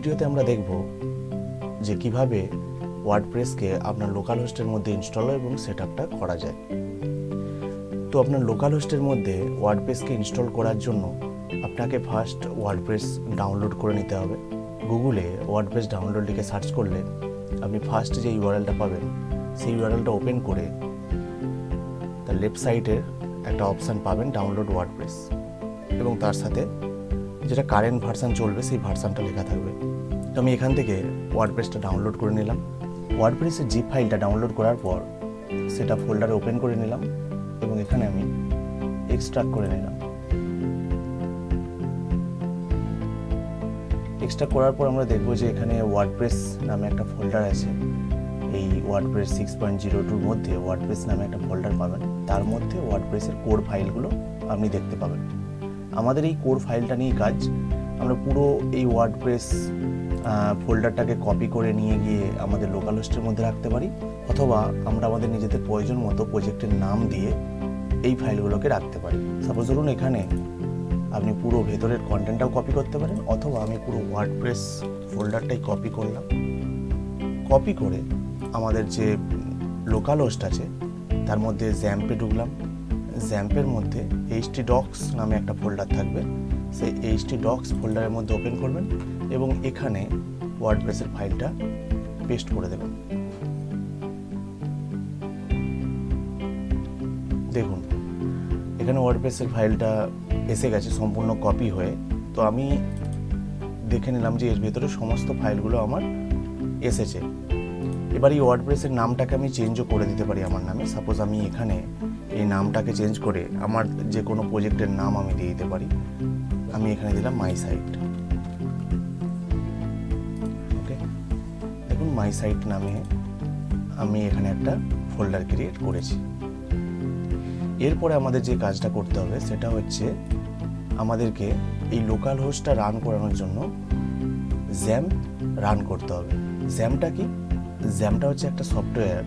ভিডিওতে আমরা দেখব যে কিভাবে ওয়ার্ডপ্রেসকে আপনার লোকাল হোস্টের মধ্যে ইনস্টল এবং সেটআপটা করা যায়। তো আপনার লোকাল হোস্টের মধ্যে ওয়ার্ডপ্রেসকে ইনস্টল করার জন্য আপনাকে ফার্স্ট ওয়ার্ডপ্রেস ডাউনলোড করে নিতে হবে। গুগলে ওয়ার্ডপ্রেস ডাউনলোড লিখে সার্চ করলে আপনি ফার্স্ট যে ইউআরএলটা পাবেন সেই ইউআরএলটা ওপেন করে তার লেফট সাইডের একটা অপশান পাবেন ডাউনলোড ওয়ার্ডপ্রেস, এবং তার সাথে যেটা কারেন্ট ভার্সান চলবে সেই ভার্সানটা লেখা থাকবে। তো আমি এখান থেকে ওয়ার্ডপ্রেসটা ডাউনলোড করে নিলাম। ওয়ার্ডপ্রেসের জিপ ফাইলটা ডাউনলোড করার পর সেটা ফোল্ডারে ওপেন করে নিলাম এবং এখানে আমি এক্সট্রাক্ট করে নিলাম। এক্সট্রাক্ট করার পর আমরা দেখব যে এখানে ওয়ার্ডপ্রেস নামে একটা ফোল্ডার আছে। এই ওয়ার্ডপ্রেস 6.02 মধ্যে ওয়ার্ডপ্রেস নামে একটা ফোল্ডার পাবেন, তার মধ্যে ওয়ার্ডপ্রেসের কোর ফাইলগুলো আপনি দেখতে পাবেন। আমাদের এই কোর ফাইলটা নিয়ে কাজ। আমরা পুরো এই ওয়ার্ডপ্রেস ফোল্ডারটাকে কপি করে নিয়ে গিয়ে আমাদের লোকাল হোস্টের মধ্যে রাখতে পারি, অথবা আমরা আমাদের নিজেদের প্রয়োজন মতো প্রজেক্টের নাম দিয়ে এই ফাইলগুলোকে রাখতে পারি। সাপোজ ধরুন এখানে আপনি পুরো ভেতরের কন্টেন্টটাও কপি করতে পারেন, অথবা আমি পুরো ওয়ার্ডপ্রেস ফোল্ডারটাই কপি করলাম। কপি করে আমাদের যে লোকাল হোস্ট আছে তার মধ্যে XAMPP-এ ঢুকলাম। XAMPP-এর মধ্যে htdocs নামে একটা ফোল্ডার থাকবে, সেই htdocs ফোল্ডারের মধ্যে ওপেন করবেন এবং এখানে ওয়ার্ডপ্রেসের ফাইলটা পেস্ট করে দেবেন। দেখুন এখানে ওয়ার্ডপ্রেসের ফাইলটা এসে গেছে সম্পূর্ণ কপি হয়ে। তো আমি দেখে নিলাম যে এর ভেতরে সমস্ত ফাইলগুলো আমার এসেছে। এবার এই ওয়ার্ডপ্রেসের নামটাকে আমি চেঞ্জও করে দিতে পারি আমার নামে। সাপোজ আমি এখানে এই নামটাকে চেঞ্জ করে আমার যে কোনো প্রজেক্টের নাম আমি দিয়ে দিতে পারি। আমি এখানে দিলাম মাই সাইট। ওকে, দেখুন মাই সাইট নামে আমি এখানে একটা ফোল্ডার ক্রিয়েট করেছি। এরপরে আমাদের যে কাজটা করতে হবে সেটা হচ্ছে আমাদেরকে এই লোকাল হোস্টটা রান করানোর জন্য XAMPP রান করতে হবে। XAMPPটা কি? XAMPPটা হচ্ছে একটা সফটওয়্যার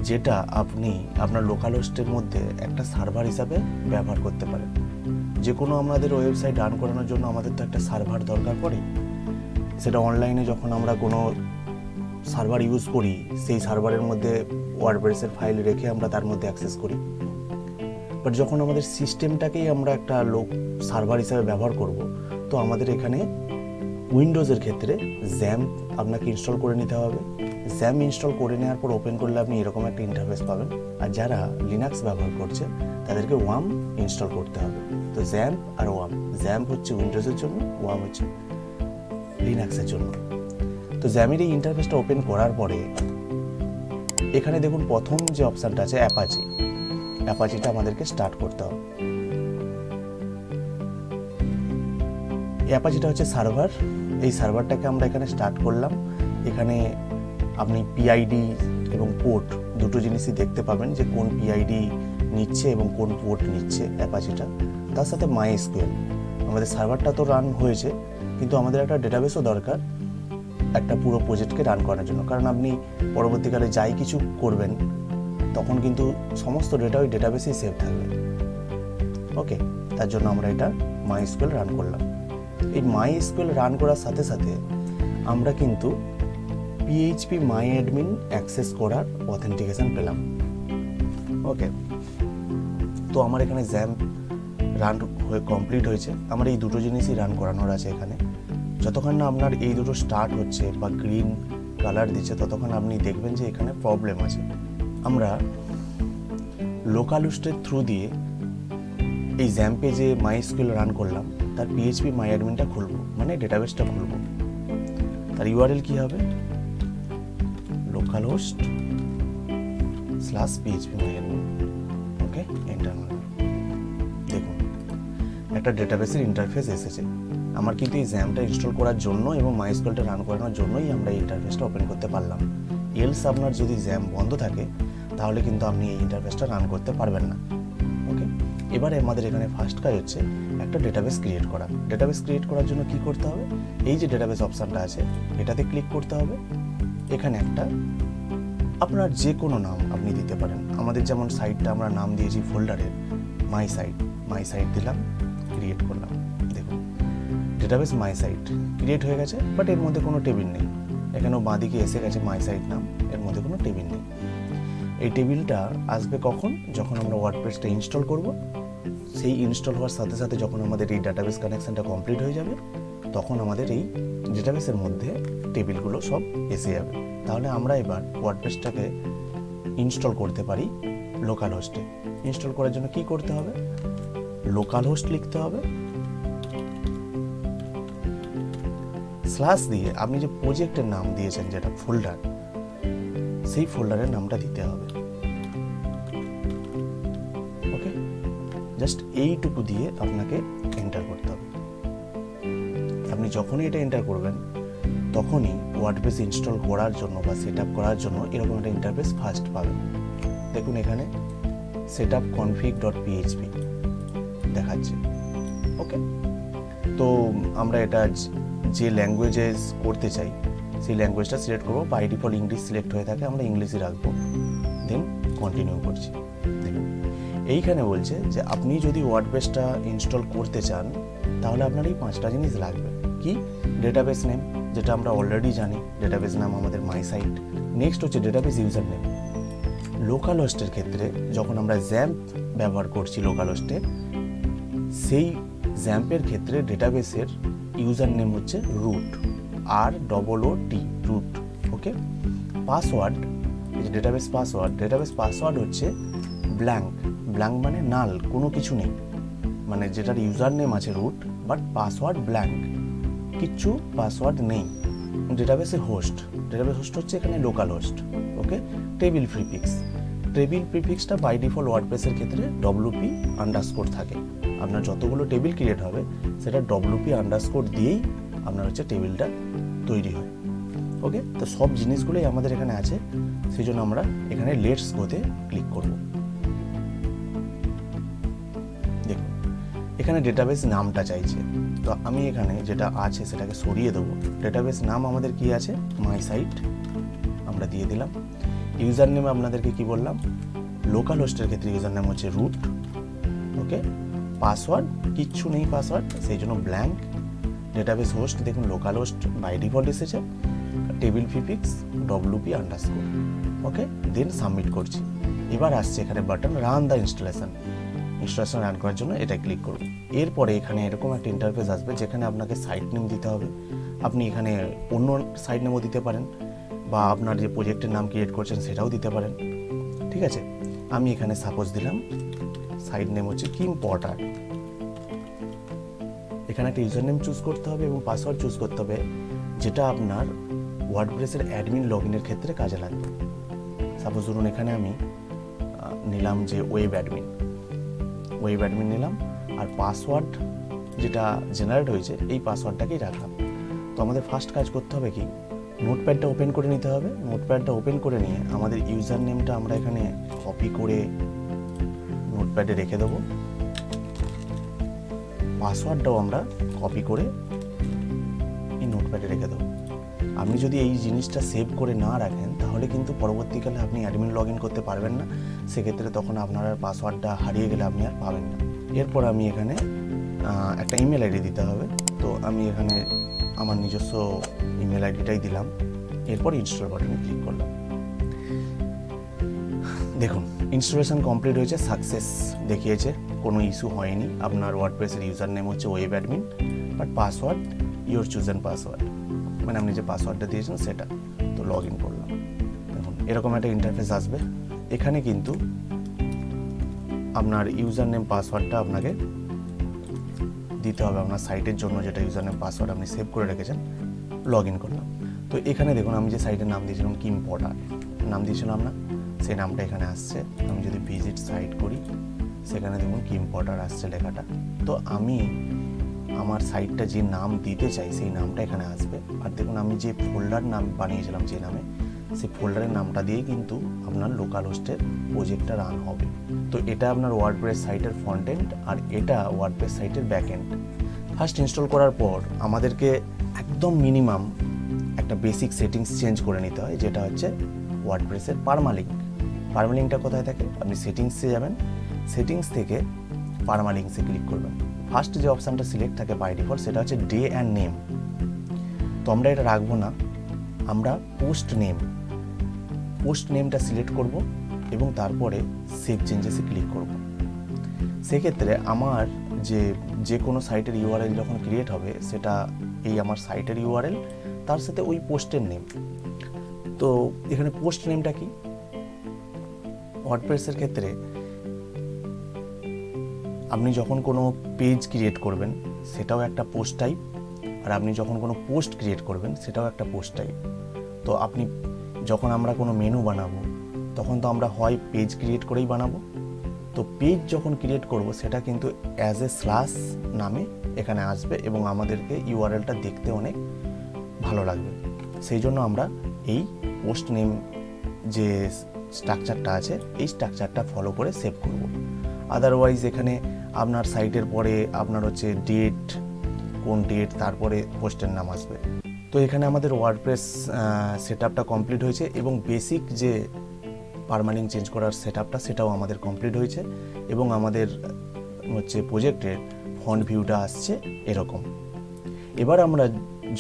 যেটা আপনি আপনার লোকাল হোস্টের মধ্যে একটা সার্ভার হিসাবে ব্যবহার করতে পারেন। যে কোনো আমাদের ওয়েবসাইট রান করানোর জন্য আমাদের তো একটা সার্ভার দরকার পড়ে। সেটা অনলাইনে যখন আমরা কোনো সার্ভার ইউজ করি সেই সার্ভারের মধ্যে ওয়ার্ডপ্রেসের ফাইল রেখে আমরা তার মধ্যে অ্যাক্সেস করি। বাট যখন আমাদের সিস্টেমটাকেই আমরা একটা সার্ভার হিসাবে ব্যবহার করব, তো আমাদের এখানে উইন্ডোজের ক্ষেত্রে XAMPP আপনাকে ইনস্টল করে নিতে হবে। XAMPP ইনস্টল করে নেওয়ার পর ওপেন করলে আপনি এরকম একটা ইন্টারফেস পাবেন। আর যারা লিনাক্স ব্যবহার করছে তাদেরকে WAMP ইনস্টল করতে হবে। তো XAMPP আর WAMP, XAMPP হচ্ছে উইন্ডোজের জন্য, WAMP হচ্ছে লিনাক্সের জন্য। তো XAMPP-এর এই ইন্টারফেসটা ওপেন করার পরে এখানে দেখুন প্রথম যে অপশানটা আছে অ্যাপাচিটা আমাদেরকে স্টার্ট করতে হবে। অ্যাপাচিটা হচ্ছে সার্ভার। এই সার্ভারটাকে আমরা এখানে স্টার্ট করলাম। এখানে আপনি পিআইডি এবং পোর্ট দুটো জিনিসই দেখতে পাবেন যে কোন পিআইডি নিচ্ছে এবং কোন পোর্ট নিচ্ছে অ্যাপাচিটা। তার সাথে MySQL। আমাদের সার্ভারটা তো রান হয়েছে, কিন্তু আমাদের একটা ডেটাবেসও দরকার একটা পুরো প্রজেক্টকে রান করার জন্য। কারণ আপনি পরবর্তীকালে যাই কিছু করবেন তখন কিন্তু সমস্ত ডেটা ওই ডেটাবেসেই সেভ থাকবে। ওকে, তার জন্য আমরা এটা MySQL রান করলাম। এই MySQL রান করার সাথে সাথে আমরা কিন্তু PHP MyAdmin অ্যাক্সেস করার অথেন্টিকেশন পেলাম। ওকে, তো আমার এখানে XAMPP রান হয়ে কমপ্লিট হয়েছে। আমার এই দুটো জিনিসই রান করানোর আছে এখানে। যতক্ষণ না আপনার এই দুটো স্টার্ট হচ্ছে বা গ্রিন কালার দিচ্ছে ততক্ষণ আপনি দেখবেন যে এখানে প্রবলেম আছে। আমরা লোকাল হোস্টের থ্রু দিয়ে এই XAMPP-এ যে MySQL রান করলাম তার PHP MyAdmin-টা খুলবো, মানে ডেটাবেসটা খুলবো। তার ইউআরএল কি হবে? localhost/php myadmin। ওকে, এন্টার মারলাম। দেখুন একটা ডেটাবেসের ইন্টারফেস এসেছে। আমার কিন্তু এই XAMPP-টা ইনস্টল করার জন্য এবং MySQL-টা রান করানোর জন্যই আমরা এই ইন্টারফেসটা ওপেন করতে পারলাম। এলস আপনার যদি XAMPP বন্ধ থাকে তাহলে কিন্তু আপনি এই ইন্টারফেসটা রান করতে পারবেন না। ওকে, এবারে আমাদের এখানে ফার্স্ট কাজ হচ্ছে একটা ডেটাবেস ক্রিয়েট করা। ডেটাবেস ক্রিয়েট করার জন্য কি করতে হবে? এই যে ডেটাবেস অপশানটা আছে এটাতে ক্লিক করতে হবে। এখানে একটা আপনার যে কোনো নাম আপনি দিতে পারেন। আমাদের যেমন সাইটটা আমরা নাম দিয়েছি ফোল্ডারের মাই সাইট দিলাম, ক্রিয়েট করলাম। দেখুন ডেটাবেস মাই সাইট ক্রিয়েট হয়ে গেছে, বাট এর মধ্যে কোনো টেবিল নেই। এখানেও বাঁদিকে এসে গেছে মাই সাইট নাম, এর মধ্যে কোনো টেবিল নেই। এই টেবিলটা আসবে কখন? যখন আমরা ওয়ার্ডপ্রেসটা ইনস্টল করব। সেই ইনস্টল হওয়ার সাথে সাথে যখন আমাদের এই ডাটাবেস কানেকশানটা কমপ্লিট হয়ে যাবে, তখন আমাদের এই ডেটাবেসের মধ্যে টেবিলগুলো সব এসে যাবে। তাহলে আমরা এবার ওয়ার্ডপ্রেসটাকে ইনস্টল করতে পারি লোকাল হোস্টে। ইনস্টল করার জন্য কি করতে হবে? লোকাল হোস্ট লিখতে হবে, স্ল্যাশ দিয়ে আপনি যে প্রজেক্টের নাম দিয়েছেন, যেটা ফোল্ডার, সেই ফোল্ডারের নামটা দিতে হবে। ওকে, জাস্ট এইটুকু দিয়ে আপনাকে এন্টার করতে হবে। আপনি যখনই এটা এন্টার করবেন, তখনই ওয়ার্ডপ্রেস ইনস্টল করার জন্য বা সেট আপ করার জন্য এরকম একটা ইন্টারফেস ফার্স্ট পাবেন। দেখুন এখানে setup.config.php দেখাচ্ছে। ওকে, তো আমরা এটা যে ল্যাঙ্গুয়েজে করতে চাই সেই ল্যাঙ্গুয়েজটা সিলেক্ট করবো। বাই ডিফল্ট ইংলিশ সিলেক্ট হয়ে থাকে, আমরা ইংলিশই রাখবো, দেন কন্টিনিউ করছি। দেখুন এইখানে বলছে যে আপনি যদি ওয়ার্ডপ্রেসটা ইনস্টল করতে চান, তাহলে আপনার এই 5টা জিনিস লাগবে। কি? ডেটাবেস নেম, যেটা আমরা অলরেডি জানি, ডেটাবেস নাম আমাদের মাই সাইট। নেক্সট হচ্ছে ডেটাবেস ইউজার নেম। লোকাল হোস্টের ক্ষেত্রে যখন আমরা XAMPP ব্যবহার করছি লোকাল হোস্টে, সেই XAMPP-এর ক্ষেত্রে ডেটাবেসের ইউজার নেম হচ্ছে root, ROOT, root. Okay, password, database password হচ্ছে ব্ল্যাঙ্ক মানে নাল, কোনো কিছু নেই, মানে যেটার ইউজার নেম আছে রুট, বাট পাসওয়ার্ড ব্ল্যাঙ্ক, কিচ্ছু পাসওয়ার্ড নেই। ডেটাবেস হোস্ট হচ্ছে এখানে লোকাল হোস্ট। ওকে, টেবিল প্রিফিক্সটা বাই ডিফল্ট ওয়ার্ডপ্রেসের ক্ষেত্রে WP_ থাকে। আপনার যতগুলো টেবিল ক্রিয়েট হবে সেটা WP_ দিয়েই আপনার হচ্ছে টেবিলটা তৈরি হয়। ওকে, তো সব জিনিসগুলোই আমাদের এখানে আছে, সেই জন্য আমরা এখানে লেটস গোতে ক্লিক করব। দেখুন এখানে ডেটাবেস নামটা চাইছে, তো আমি এখানে যেটা আছে সেটাকে সরিয়ে দেবো। ডেটাবেস নাম আমাদের কি আছে? মাই সাইট, আমরা দিয়ে দিলাম। ইউজার নেম আপনাদেরকে কি বললাম? লোকাল হোস্টের ক্ষেত্রে ইউজার নেম হচ্ছে রুট। ওকে, পাসওয়ার্ড কিচ্ছু নেই, পাসওয়ার্ড, সেই জন্য ব্ল্যাঙ্ক। ডেটাবেস হোস্ট দেখুন লোকাল হোস্ট বাই ডিফল্ট এসেছে, টেবিল প্রিফিক্স WP_। ওকে, দেন সাবমিট করছি। এবার আসছে এখানে button run the installation run করার জন্য এটা ক্লিক করব। এরপরে এখানে এরকম একটা ইন্টারফেস আসবে যেখানে আপনাকে সাইট নেম দিতে হবে। আপনি এখানে অন্য সাইট নেমও দিতে পারেন, বা আপনার যে প্রজেক্টের নাম ক্রিয়েট করছেন সেটাও দিতে পারেন। ঠিক আছে, আমি এখানে সাপোজ দিলাম সাইট নেম হচ্ছে কিমপটার। এখানে একটা ইউজার নেম চুজ করতে হবে এবং পাসওয়ার্ড চুজ করতে হবে, যেটা আপনার ওয়ার্ডপ্রেসের অ্যাডমিন লগ ইনের ক্ষেত্রে কাজে লাগবে। সাপোজ ধরুন এখানে আমি নিলাম যে ওয়েব অ্যাডমিন নিলাম, আর পাসওয়ার্ড যেটা জেনারেট হয়েছে এই পাসওয়ার্ডটাকেই রাখলাম। তো আমাদের ফার্স্ট কাজ করতে হবে কি? নোটপ্যাডটা ওপেন করে নিতে হবে। নোটপ্যাডটা ওপেন করে নিয়ে আমাদের ইউজার নেমটা আমরা এখানে কপি করে নোটপ্যাডে রেখে দেবো, পাসওয়ার্ডটাও আমরা কপি করে এই নোটপ্যাডে রেখে দেবো। আপনি যদি এই জিনিসটা সেভ করে না রাখেন, তাহলে কিন্তু পরবর্তীকালে আপনি অ্যাডমিন লগ ইন করতে পারবেন না। সেক্ষেত্রে তখন আপনার পাসওয়ার্ডটা হারিয়ে গেলে আপনি আর পাবেন না। এরপর আমি এখানে একটা ইমেল আইডি দিতে হবে, তো আমি এখানে আমার নিজস্ব ইমেল আইডিটাই দিলাম। এরপর ইনস্টল বাটনে ক্লিক করলাম। দেখুন ইনস্টলেশন কমপ্লিট হয়েছে, সাকসেস দেখিয়েছে, কোনো ইস্যু হয়নি। আপনার ওয়ার্ডপ্রেসের ইউজার নেম হচ্ছে web admin, but password your chosen password, মানে আপনি যে পাসওয়ার্ডটা দিয়েছেন সেটা। তো লগ ইন করলাম। দেখুন এরকম একটা ইন্টারফেস আসবে। এখানে কিন্তু আপনার ইউজার নেম পাসওয়ার্ডটা আপনাকে দিতে হবে আপনার সাইটের জন্য, যেটা ইউজার নেম পাসওয়ার্ড আপনি সেভ করে রেখেছেন। লগ ইন করলাম। তো এখানে দেখুন আমি যে সাইটের নাম দিয়েছিলাম কিমপটার নাম দিয়েছিলাম না, সেই নামটা এখানে আসছে। আমি যদি ভিজিট সাইট করি, সেখানে দেখুন কিমপটার আসছে লেখাটা। তো আমি আমার সাইটটা যে নাম দিতে চাই সেই নামটা এখানে আসবে। আর দেখুন আমি যে ফোল্ডার নাম বানিয়েছিলাম যে নামে, সেই ফোল্ডারের নামটা দিয়েই কিন্তু আপনার লোকাল হোস্টের প্রজেক্টটা রান হবে। তো এটা আপনার ওয়ার্ডপ্রেস সাইটের ফ্রন্ট এন্ড, আর এটা ওয়ার্ডপ্রেস সাইটের ব্যাক এন্ড। ফার্স্ট ইনস্টল করার পর আমাদেরকে একদম মিনিমাম একটা বেসিক সেটিংস চেঞ্জ করে নিতে হয়, যেটা হচ্ছে ওয়ার্ডপ্রেসের পারমালিঙ্ক। পারমালিঙ্কটা কোথায় থাকে? আপনি সেটিংসে যাবেন, সেটিংস থেকে পারমালিঙ্কসে ক্লিক করবেন। ফার্স্ট যে অপশানটা সিলেক্ট থাকে বাই ডিফল্ট সেটা হচ্ছে ডে অ্যান্ড নেম। তো আমরা এটা রাখবো না, আমরা পোস্ট নেমটা সিলেক্ট করব এবং তারপরে সেভ চেঞ্জেসে ক্লিক করব। সেক্ষেত্রে আমার যে কোনো সাইটের ইউআরএল যখন ক্রিয়েট হবে সেটা এই আমার সাইটের ইউআরএল, তার সাথে ওই পোস্টের নেম। তো এখানে পোস্ট নেমটা কি, ওয়ার্ডপ্রেসের ক্ষেত্রে আপনি যখন কোনো পেজ ক্রিয়েট করবেন সেটাও একটা পোস্ট টাইপ, আর আপনি যখন কোনো পোস্ট ক্রিয়েট করবেন সেটাও একটা পোস্ট টাইপ। তো আপনি যখন আমরা কোনো মেনু বানাবো তখন তো আমরা হয় পেজ ক্রিয়েট করেই বানাবো, তো পেজ যখন ক্রিয়েট করব সেটা কিন্তু অ্যাজ এ স্ল্যাশ নামে এখানে আসবে এবং আমাদেরকে ইউআরএলটা দেখতে অনেক ভালো লাগবে। সেই জন্য আমরা এই পোস্ট নেম যে স্ট্রাকচারটা আছে এই স্ট্রাকচারটা ফলো করে সেভ করব। আদারওয়াইজ এখানে আপনার সাইটের পরে আপনার হচ্ছে ডেট, কোন ডেট, তারপরে পোস্টের নাম আসবে। তো এখানে আমাদের ওয়ার্ডপ্রেস সেটআপটা কমপ্লিট হয়েছে এবং বেসিক যে পারমালিঙ্ক চেঞ্জ করার সেটআপটা সেটাও আমাদের কমপ্লিট হয়েছে এবং আমাদের হচ্ছে প্রজেক্টের ফন্ট ভিউটা আসছে এরকম। এবার আমরা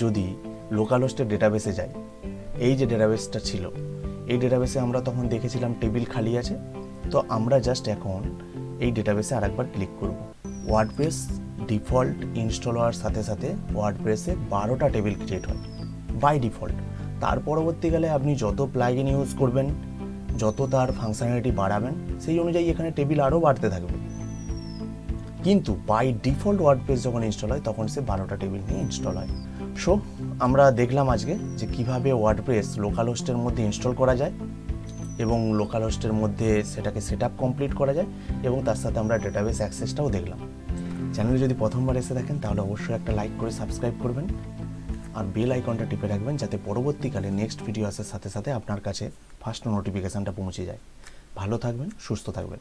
যদি লোকালহোস্টের ডেটাবেসে যাই, এই যে ডেটাবেসটা ছিল এই ডেটাবেসে আমরা তখন দেখেছিলাম টেবিল খালি আছে। তো আমরা জাস্ট এখন এই ডেটাবেসে আরেকবার ক্লিক করব। ওয়ার্ডপ্রেস ডিফল্ট ইনস্টল হওয়ার সাথে সাথে ওয়ার্ডপ্রেসে 12টা টেবিল ক্রিয়েট হয় বাই ডিফল্ট। তার পরবর্তীকালে আপনি যত প্লাগইন ইউজ করবেন, যত তার ফাংশনালিটি বাড়াবেন, সেই অনুযায়ী এখানে টেবিল আরও বাড়তে থাকবে। কিন্তু বাই ডিফল্ট ওয়ার্ডপ্রেস যখন ইনস্টল হয় তখন সে 12টা টেবিল নিয়ে ইনস্টল হয়। সো আমরা দেখলাম আজকে যে কিভাবে ওয়ার্ডপ্রেস লোকালহোস্টের মধ্যে ইনস্টল করা যায় এবং লোকালহোস্টের মধ্যে সেটাকে সেটআপ কমপ্লিট করা যায় এবং তার সাথে আমরা ডেটাবেস অ্যাক্সেসটাও দেখলাম। চ্যানেলে যদি প্রথমবার এসে দেখেন তাহলে অবশ্যই একটা লাইক করে সাবস্ক্রাইব করবেন আর বেল আইকনটা টিপে রাখবেন যাতে পরবর্তীকালে নেক্সট ভিডিও আসার সাথে সাথে আপনার কাছে ফার্স্ট নোটিফিকেশানটা পৌঁছে যায়। ভালো থাকবেন, সুস্থ থাকবেন।